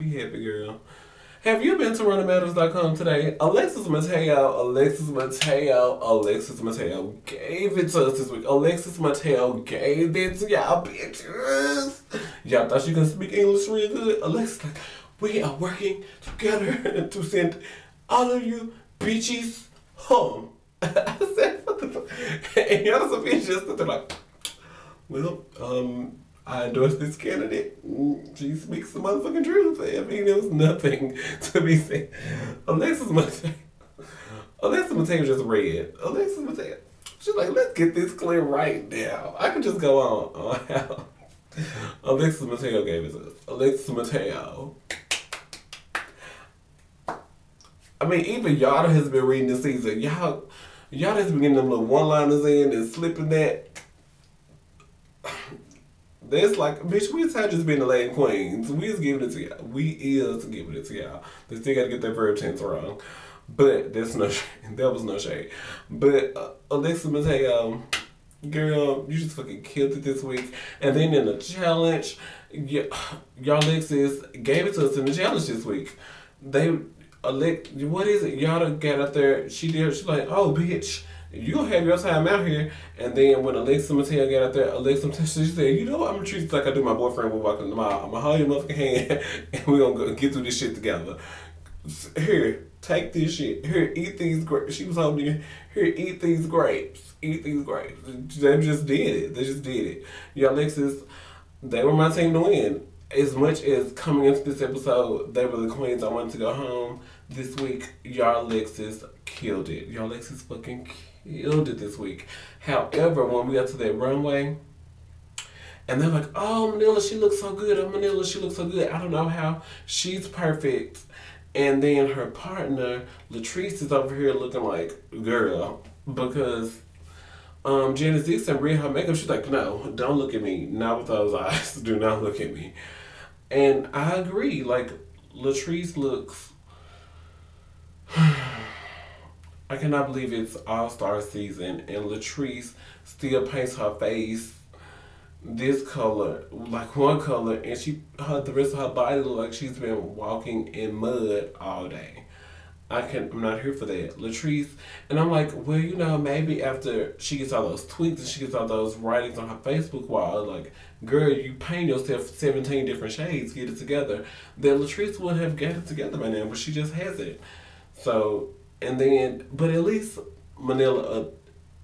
Be happy, girl. Have you been to runnermatters.com today? Alexis Mateo gave it to us this week. Alexis Mateo gave it to y'all bitches. Y'all thought she could speak English real good? Alexis like, we are working together to send all of you bitches home. I said, what the fuck? And y'all some bitches just stood there like, well, I endorse this candidate. She speaks the motherfucking truth. I mean, there was nothing to be said. Alexis Mateo just read. Alexis Mateo. She's like, let's get this clear right now. I can just go on how Alexis Mateo gave it to us. Alexis Mateo. I mean, even Yada has been reading this season. Yada has been getting them little one-liners in and slipping that. That's like, bitch, we tired just being the lady queens. We is giving it to y'all. We is giving it to y'all. They still gotta get that verb tense wrong. But that's no shade. That was no shade. But Alexis Mateo, girl, you just fucking killed it this week. And then in the challenge, y'all Alexis gave it to us in the challenge this week. What is it? Y'all got out there, she's like, oh, bitch, you gonna have your time out here. And then when Alexis Mateo got out there, Alexis Mateo, she said, you know what, I'm gonna treat you like I do my boyfriend when we walk in the mall. I'm gonna hold your motherfucking hand and we're gonna go get through this shit together. Here, take this shit. Here, eat these grapes. She was holding you. Here, eat these grapes. Eat these grapes. They just did it. They just did it. Y'all Alexis, they were my team to win. As much as coming into this episode, they were the queens I wanted to go home this week. Y'all Alexis killed it. Y'all Alexis fucking killed it this week. However, when we got to that runway, and they're like, oh, Manila, she looks so good. Oh, Manila, she looks so good. I don't know how. She's perfect. And then her partner, Latrice, is over here looking like, girl, because Janice Dixon read her makeup. She's like, no, don't look at me. Not with those eyes. Do not look at me. And I agree. Like, Latrice looks... I cannot believe it's All-Star season and Latrice still paints her face this color, like one color, and the rest of her body look like she's been walking in mud all day. I'm not here for that. Latrice, and I'm like, well, you know, maybe after she gets all those tweets and she gets all those writings on her Facebook wall, like, girl, you paint yourself 17 different shades, get it together. That Latrice would have got it together by now, but she just hasn't. So, and then, but at least Manila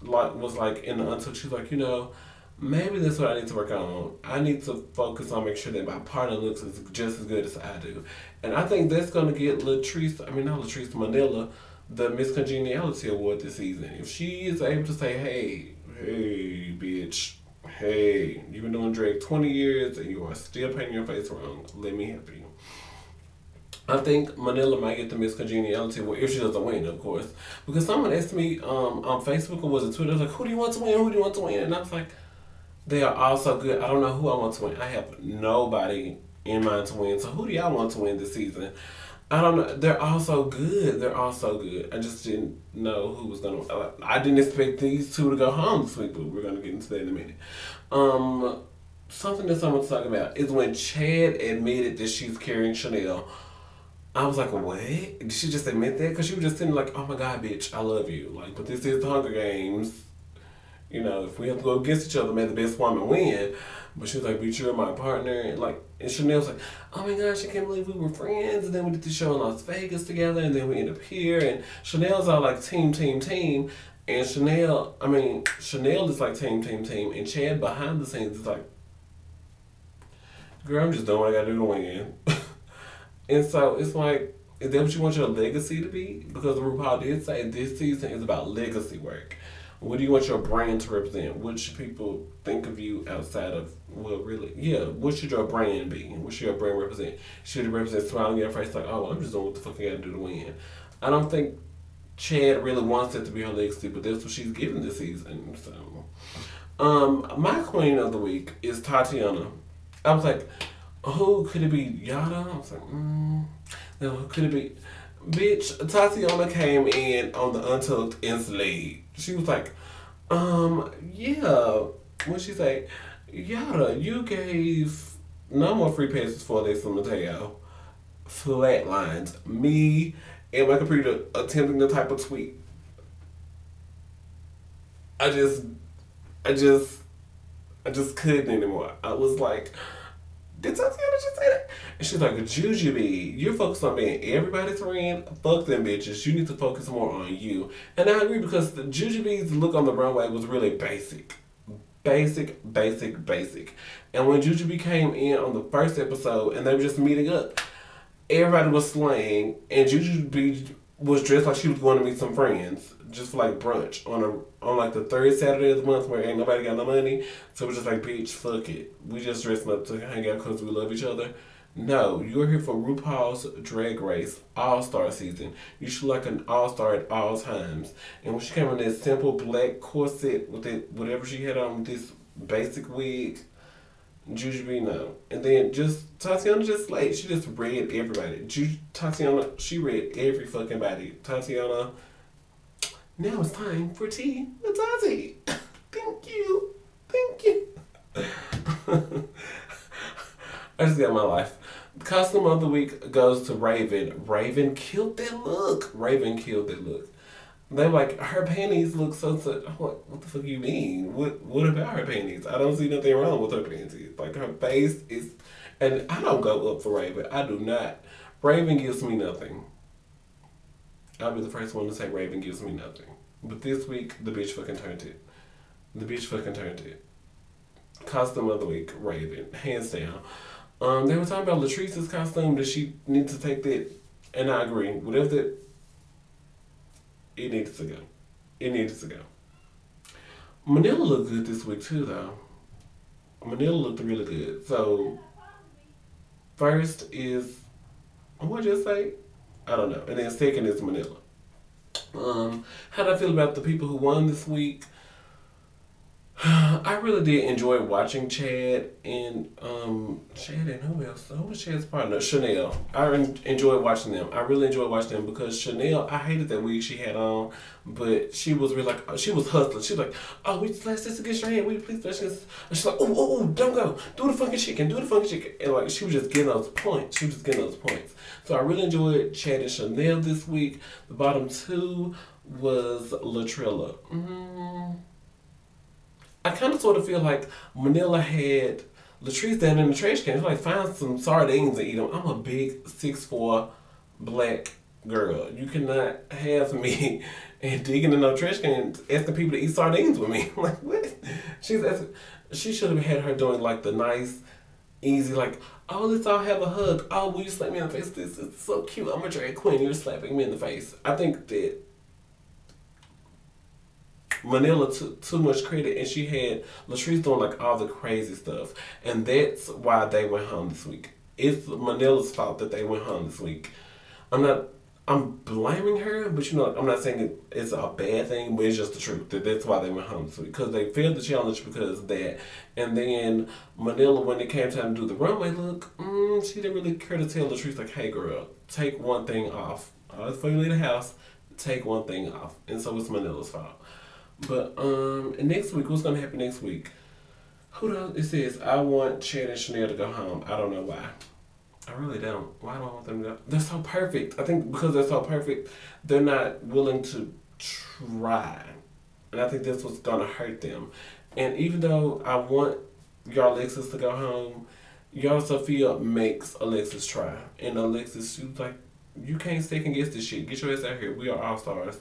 was like in the untook, she's like, you know, maybe that's what I need to work on. I need to focus on making sure that my partner looks just as good as I do. And I think that's going to get Manila, the Miss Congeniality Award this season. If she is able to say, hey, bitch, hey, you've been doing drag 20 years and you are still painting your face wrong, let me help you. I think Manila might get the Miss Congeniality Award if she doesn't win, of course. Because someone asked me on Facebook or was it Twitter, like, who do you want to win? Who do you want to win? And I was like, they are all so good. I don't know who I want to win. I have nobody in mind to win. So who do y'all want to win this season? I don't know. They're all so good. They're all so good. I just didn't know who was going to... I didn't expect these two to go home this week, but we're going to get into that in a minute. Something that someone's talking about is when Chad admitted that she's carrying Chanel. I was like, what? Did she just admit that? Because she was just sitting like, oh my God, bitch, I love you. Like, but this is the Hunger Games. You know, if we have to go against each other, may the best woman win. But she was like, bitch, you're my partner. And Chanel's like, oh my gosh, I can't believe we were friends. And then we did the show in Las Vegas together. And then we end up here. And Chanel's all like, team. And Chanel is like, team. And Chad behind the scenes is like, girl, I'm just doing what I gotta do to win. And so it's like, is that what you want your legacy to be? Because RuPaul did say this season is about legacy work. What do you want your brand to represent? What should people think of you outside of, what should your brand be? What should your brand represent? Should it represent smiling in your face like, oh, I'm just doing what the fuck I gotta do to win? I don't think Chad really wants that to be her legacy, but that's what she's giving this season. So, my queen of the week is Tatiana. I was like, who could it be? Yada? I was like, no, who could it be? Bitch, Tatiana came in on the Untucked and slayed. She was like, yeah. What'd she say? Yada, you gave no more free passes for Alexis Mateo. flatlined. Me and my computer attempting to type a tweet. I just, I just, I just couldn't anymore. I was like, did Tatiana just say that? And she's like, Jujubee, you're focused on being everybody's friend. Fuck them bitches. You need to focus more on you. And I agree because the Jujubee's look on the runway was really basic. Basic. And when Jujubee came in on the first episode and they were just meeting up, everybody was slaying, and Jujubee was dressed like she was going to meet some friends, just for like brunch on like the third Saturday of the month where ain't nobody got no money. So we're just like, bitch, fuck it. We just dressed up to hang out because we love each other. No, you're here for RuPaul's Drag Race All-Star season. You should like an all-star at all times. And when she came in that simple black corset with it, whatever she had on, this basic wig, Jujubee, no. And then just Tatiana just like, she just read everybody. Tatiana, she read every fucking body. Tatiana, now it's time for tea with Tati. Thank you. I just got my life. Costume of the week goes to Raven. Raven killed that look. They're like, her panties look so. I'm like, what the fuck you mean? What about her panties? I don't see nothing wrong with her panties. Like, her face is, and I don't go up for Raven. I do not. Raven gives me nothing. I'll be the first one to say Raven gives me nothing. But this week, the bitch fucking turned it. Costume of the week, Raven, hands down. They were talking about Latrice's costume, that she needs to take that, and I agree. Whatever that, it needs to go. Manila looked good this week too, though. Manila looked really good. So, first is, what did I just say? I don't know. And then second is Manila. How do I feel about the people who won this week? I really did enjoy watching Chad and who else? Who was Chad's partner? Chanel. I enjoyed watching them. I really enjoyed watching them because Chanel, I hated that wig she had on, but she was really like, she was hustling. She was like, oh, we flash this against your hand. We please flash this. And she's like, oh, don't go. Do the funky chicken. And like, she was just getting those points. So I really enjoyed Chad and Chanel this week. The bottom two was Latrilla. I kind of sort of feel like Manila had Latrice down in the trash can. She's like, find some sardines and eat them. I'm a big 6'4" black girl. You cannot have me and digging in no trash can asking people to eat sardines with me. Like, what? She should have had her doing like the nice, easy, like, oh, let's all have a hug. Oh, will you slap me in the face? This is so cute. I'm a drag queen. You're slapping me in the face. I think that Manila took too much credit, and she had Latrice doing like all the crazy stuff, and that's why they went home this week. It's Manila's fault that they went home this week. I'm blaming her, but I'm not saying it's a bad thing, but it's just the truth. That's why they went home this week, because they failed the challenge because of that. And then Manila, when it came time to do the runway look, she didn't really care to tell Latrice like, hey girl, take one thing off. Before you leave the house, take one thing off. And so it's Manila's fault. But and next week, what's gonna happen next week? It says, I want Chad and Chanel to go home. I don't know why. I really don't. Why do I want them to go? They're so perfect. I think because they're so perfect, they're not willing to try. And I think that's what's gonna hurt them. And even though I want your Alexis to go home, your Sophia makes Alexis try. And Alexis, she's like, you can't second guess this shit. Get your ass out here. We are all stars.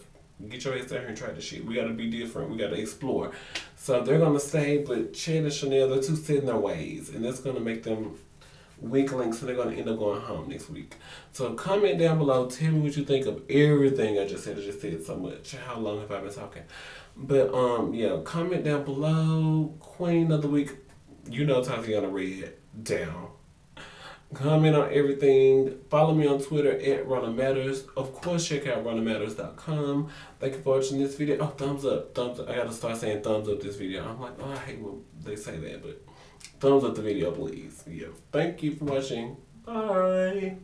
Get your ass out here and try this shit. We gotta be different. We gotta explore. So they're gonna stay, but Chad and Chanel, they're too set in their ways. And that's gonna make them weaklings, so they're gonna end up going home next week. So comment down below. Tell me what you think of everything I just said. I just said so much. How long have I been talking? But yeah, comment down below. Queen of the week. You know Tatiana Red down. Comment on everything. Follow me on Twitter at Ronna Matters. Of course, check out RonnaMatters.com. Thank you for watching this video. Oh, thumbs up. Thumbs up. I gotta start saying thumbs up this video. I'm like, oh, I hate when they say that, but thumbs up the video, please. Yeah. Thank you for watching. Bye.